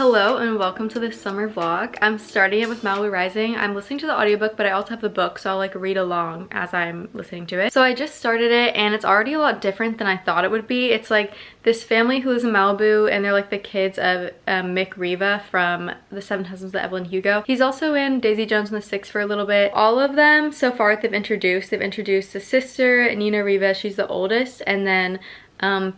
Hello and welcome to this summer vlog. I'm starting it with Malibu Rising. I'm listening to the audiobook, but I also have the book, so I'll like read along as I'm listening to it. So I just started it and it's already a lot different than I thought it would be. It's like this family who lives in Malibu and they're like the kids of Mick Riva from The Seven Husbands of Evelyn Hugo. He's also in Daisy Jones and the Six for a little bit. All of them so far they've introduced the sister, Nina Riva, she's the oldest, and then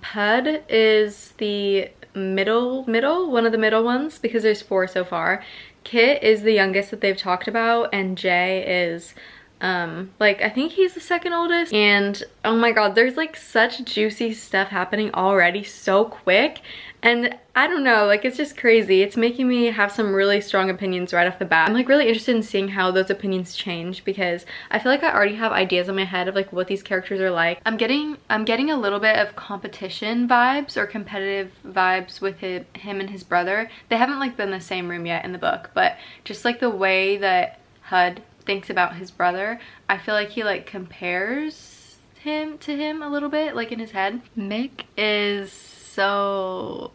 Pud is the one of the middle ones because there's 4 so far. Kit is the youngest that they've talked about, and Jay is like I think he's the second oldest. And oh my god, there's like such juicy stuff happening already so quick, and I don't know, like it's just crazy. It's making me have some really strong opinions right off the bat. I'm like really interested in seeing how those opinions change because I feel like I already have ideas in my head of like what these characters are like. I'm getting a little bit of competition vibes or competitive vibes with him and his brother. They haven't like been in the same room yet in the book, but just like the way that Hud thinks about his brother, I feel like he like compares him to him a little bit, like in his head. Mick is so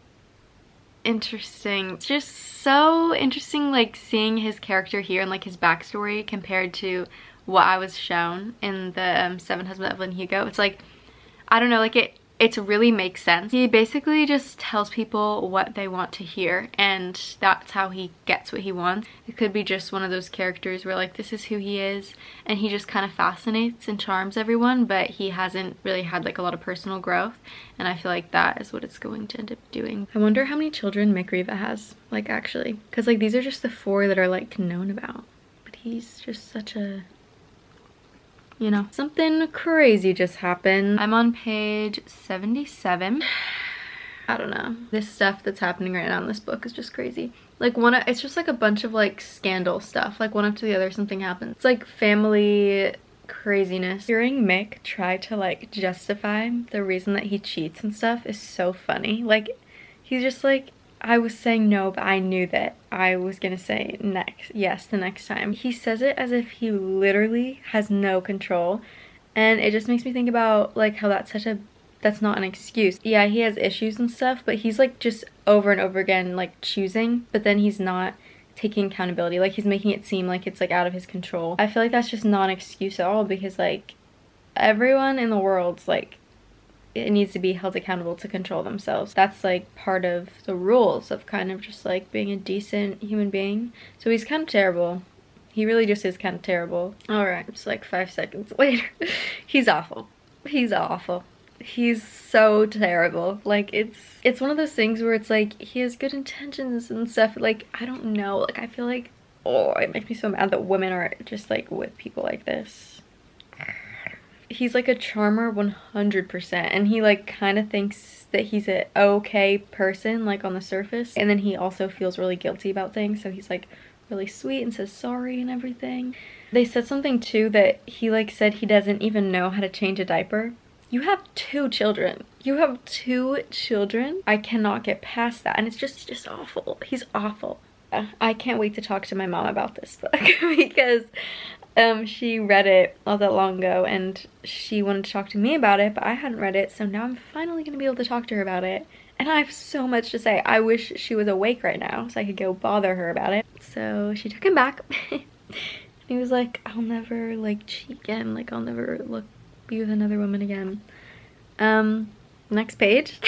interesting. It's just so interesting like seeing his character here and like his backstory compared to what I was shown in the Seven Husbands of Evelyn Hugo. It's like, I don't know, like it really makes sense. He basically just tells people what they want to hear, and that's how he gets what he wants. It could be just one of those characters where like this is who he is and he just kind of fascinates and charms everyone, but he hasn't really had like a lot of personal growth, and I feel like that is what it's going to end up doing. I wonder how many children Mick Riva has, like actually, because like these are just the 4 that are like known about, but he's just such a, you know, something crazy just happened. I'm on page 77. I don't know. This stuff that's happening right now in this book is just crazy. Like it's just like a bunch of like scandal stuff. Like one after the other something happens. It's like family craziness. Hearing Mick try to like justify the reason that he cheats and stuff is so funny. Like he's just like, I was saying no, but I knew that I was gonna say yes the next time. He says it as if he literally has no control, and it just makes me think about like how that's not an excuse. Yeah, he has issues and stuff, but he's like just over and over again like choosing, but then he's not taking accountability. Like he's making it seem like it's like out of his control. I feel like that's just not an excuse at all, because like everyone in the world's like, it needs to be held accountable to control themselves. That's like part of the rules of kind of just like being a decent human being. So he's kind of terrible. He really just is kind of terrible. Alright, it's like 5 seconds later. He's awful. He's awful. He's so terrible. Like it's one of those things where it's like he has good intentions and stuff. Like I don't know. Like I feel like, oh, it makes me so mad that women are just like with people like this. He's like a charmer 100%, and he like kind of thinks that he's a okay person like on the surface, and then he also feels really guilty about things, so he's like really sweet and says sorry and everything. They said something too that he like said he doesn't even know how to change a diaper. You have 2 children. You have 2 children. I cannot get past that, and it's just awful. He's awful. I can't wait to talk to my mom about this book because she read it all that long ago and she wanted to talk to me about it, but I hadn't read it, so now I'm finally gonna be able to talk to her about it, and I have so much to say. I wish she was awake right now so I could go bother her about it. So she took him back. He was like, I'll never like cheat again, like I'll never be with another woman again. Next page.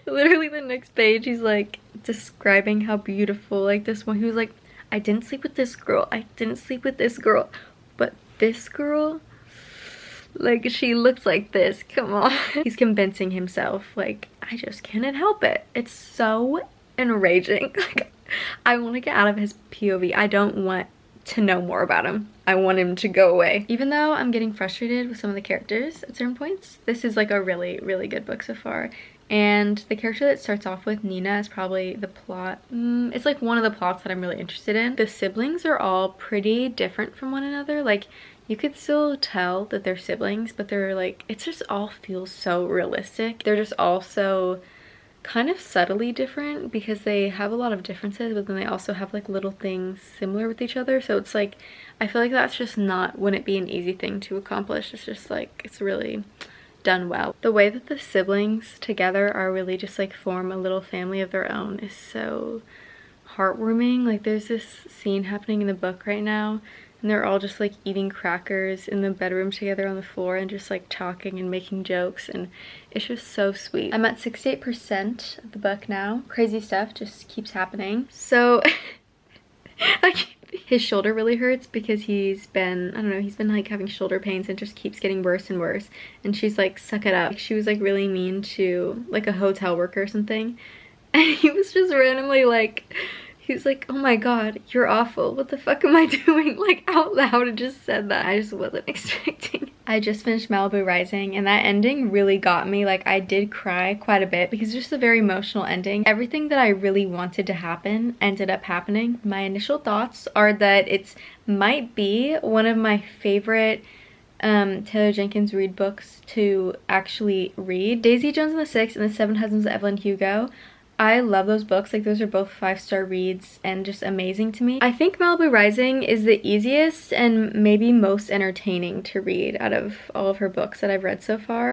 Literally the next page, he's like describing how beautiful like this one. He was like, I didn't sleep with this girl, I didn't sleep with this girl, but this girl, like she looks like this, come on. He's convincing himself, like I just can't help it. It's so enraging. Like I want to get out of his POV. I don't want to know more about him. I want him to go away. Even though I'm getting frustrated with some of the characters at certain points, this is like a really, really good book so far. And the character that starts off with, Nina, is probably the plot. It's like one of the plots that I'm really interested in. The siblings are all pretty different from one another. Like you could still tell that they're siblings, but they're like, it just all feels so realistic. They're just all so kind of subtly different because they have a lot of differences, but then they also have like little things similar with each other. So it's like, I feel like that's just wouldn't be an easy thing to accomplish. It's just like, it's really done well. The way that the siblings together are really just like form a little family of their own is so heartwarming. Like there's this scene happening in the book right now and they're all just like eating crackers in the bedroom together on the floor and just like talking and making jokes, and it's just so sweet. I'm at 68% of the book now. Crazy stuff just keeps happening. So his shoulder really hurts because he's been, I don't know, he's been like having shoulder pains and just keeps getting worse and worse. And she's like, suck it up. She was like really mean to like a hotel worker or something. And he was just randomly like, he was like, oh my god, you're awful. What the fuck am I doing? Like out loud and just said that. I just wasn't expecting. I just finished Malibu Rising and that ending really got me. Like I did cry quite a bit because it's just a very emotional ending. Everything that I really wanted to happen ended up happening. My initial thoughts are that it might be one of my favorite Taylor Jenkins Reid books to actually read. Daisy Jones and the Six and The Seven Husbands of Evelyn Hugo. I love those books. Like those are both 5-star reads and just amazing to me. I think Malibu Rising is the easiest and maybe most entertaining to read out of all of her books that I've read so far.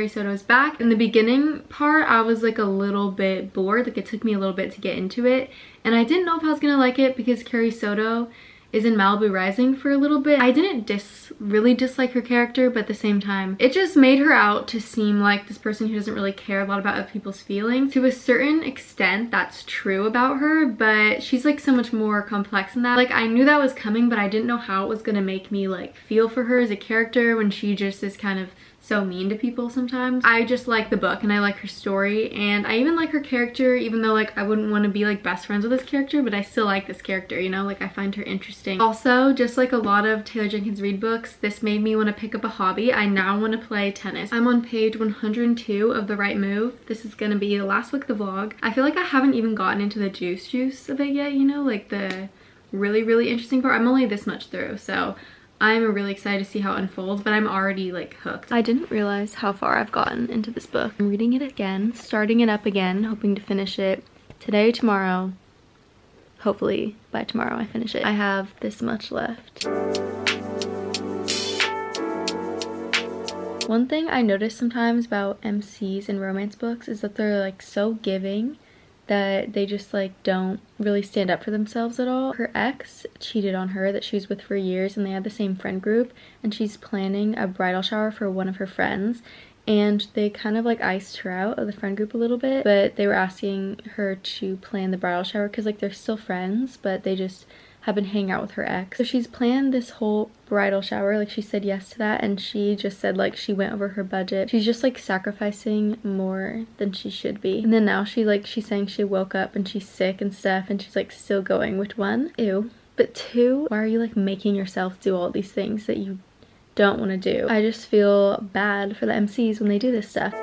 Soto's back. In the beginning part, I was like a little bit bored. Like it took me a little bit to get into it, and I didn't know if I was gonna like it because Carrie Soto is in Malibu Rising for a little bit. I didn't really dislike her character, but at the same time, it just made her out to seem like this person who doesn't really care a lot about other people's feelings. To a certain extent, that's true about her, but she's like so much more complex than that. Like I knew that was coming, but I didn't know how it was gonna make me like feel for her as a character when she just is kind of so mean to people sometimes. I just like the book and I like her story, and I even like her character, even though like I wouldn't want to be like best friends with this character, but I still like this character, you know, like I find her interesting. Also, just like a lot of Taylor Jenkins Reid books, this made me want to pick up a hobby. I now want to play tennis. I'm on page 102 of The Right Move. This is gonna be the last week of the vlog. I feel like I haven't even gotten into the juice of it yet, you know, like the really interesting part. I'm only this much through, so I'm really excited to see how it unfolds, but I'm already like hooked. I didn't realize how far I've gotten into this book. I'm reading it again, starting it up again, hoping to finish it today, tomorrow. Hopefully by tomorrow I finish it. I have this much left. One thing I notice sometimes about MCs in romance books is that they're like so giving that they just like don't really stand up for themselves at all. Her ex cheated on her that she was with for years, and they had the same friend group, and she's planning a bridal shower for one of her friends, and they kind of like iced her out of the friend group a little bit, but they were asking her to plan the bridal shower because like they're still friends, but they just have been hanging out with her ex. So she's planned this whole bridal shower, like she said yes to that, and she just said like she went over her budget. She's just like sacrificing more than she should be. And then now she's saying she woke up and she's sick and stuff, and she's like still going, which one? Ew. But two, why are you like making yourself do all these things that you don't want to do? I just feel bad for the MCs when they do this stuff.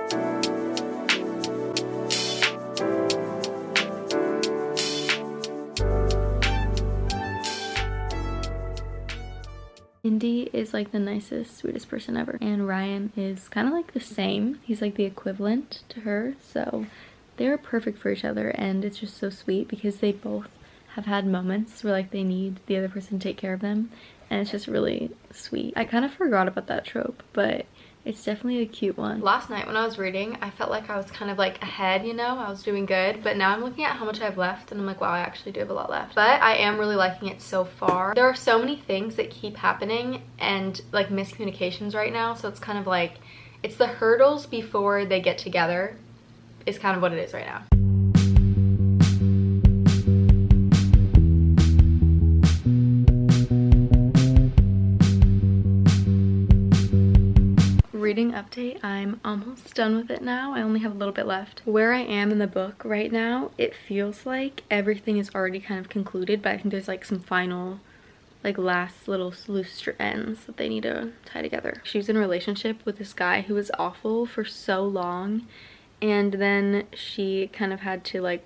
Indy is like the nicest, sweetest person ever, and Ryan is kind of like the same. He's like the equivalent to her, so they're perfect for each other, and it's just so sweet because they both have had moments where like they need the other person to take care of them, and it's just really sweet. I kind of forgot about that trope, but it's definitely a cute one. Last night when I was reading, I felt like I was kind of like ahead, you know, I was doing good, but now I'm looking at how much I have left and I'm like, wow, I actually do have a lot left. But I am really liking it so far. There are so many things that keep happening and like miscommunications right now, so it's kind of like, it's the hurdles before they get together is kind of what it is right now. Reading update, I'm almost done with it now. I only have a little bit left. Where I am in the book right now, it feels like everything is already kind of concluded, but I think there's like some final, like last little loose ends that they need to tie together. She was in a relationship with this guy who was awful for so long, and then she kind of had to like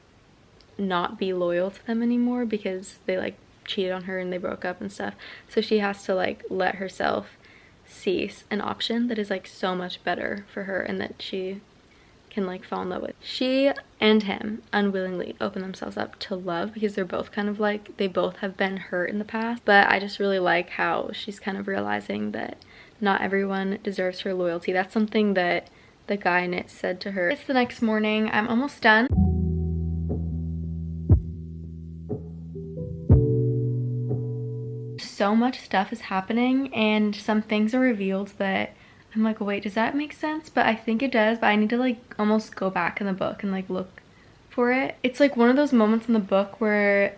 not be loyal to them anymore because they like cheated on her and they broke up and stuff. So she has to like let herself cease an option that is like so much better for her and that she can like fall in love with. She and him unwillingly open themselves up to love because they're both kind of like, they both have been hurt in the past. But I just really like how she's kind of realizing that not everyone deserves her loyalty. That's something that the guy in it said to her. It's the next morning. I'm almost done. So much stuff is happening and some things are revealed that I'm like, wait, does that make sense? But I think it does, but I need to like almost go back in the book and like look for it. It's like one of those moments in the book where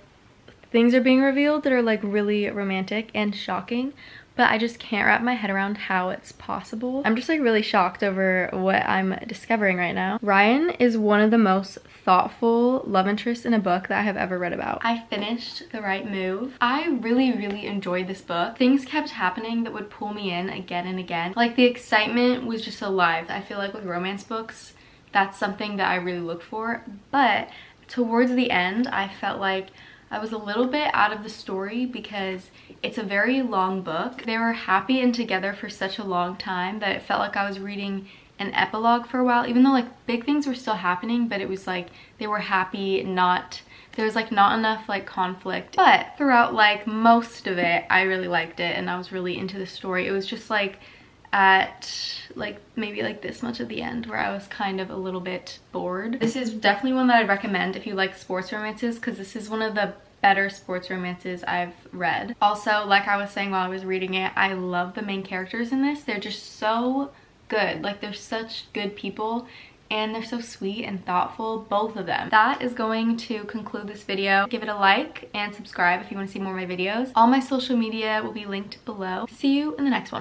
things are being revealed that are like really romantic and shocking, but I just can't wrap my head around how it's possible. I'm just like really shocked over what I'm discovering right now. Ryan is one of the most thoughtful love interests in a book that I have ever read about. I finished The Right Move. I really enjoyed this book. Things kept happening that would pull me in again and again. Like the excitement was just alive. I feel like with romance books, that's something that I really look for. But towards the end, I felt like I was a little bit out of the story because it's a very long book. They were happy and together for such a long time that it felt like I was reading an epilogue for a while, even though like big things were still happening, but it was like they were happy, there was like not enough like conflict. But throughout like most of it, I really liked it and I was really into the story. It was just like at like maybe like this much at the end where I was kind of a little bit bored. This is definitely one that I'd recommend if you like sports romances, because this is one of the better sports romances I've read. Also, like I was saying while I was reading it, I love the main characters in this. They're just so good. Like they're such good people and they're so sweet and thoughtful, both of them. That is going to conclude this video. Give it a like and subscribe if you want to see more of my videos. All my social media will be linked below. See you in the next one.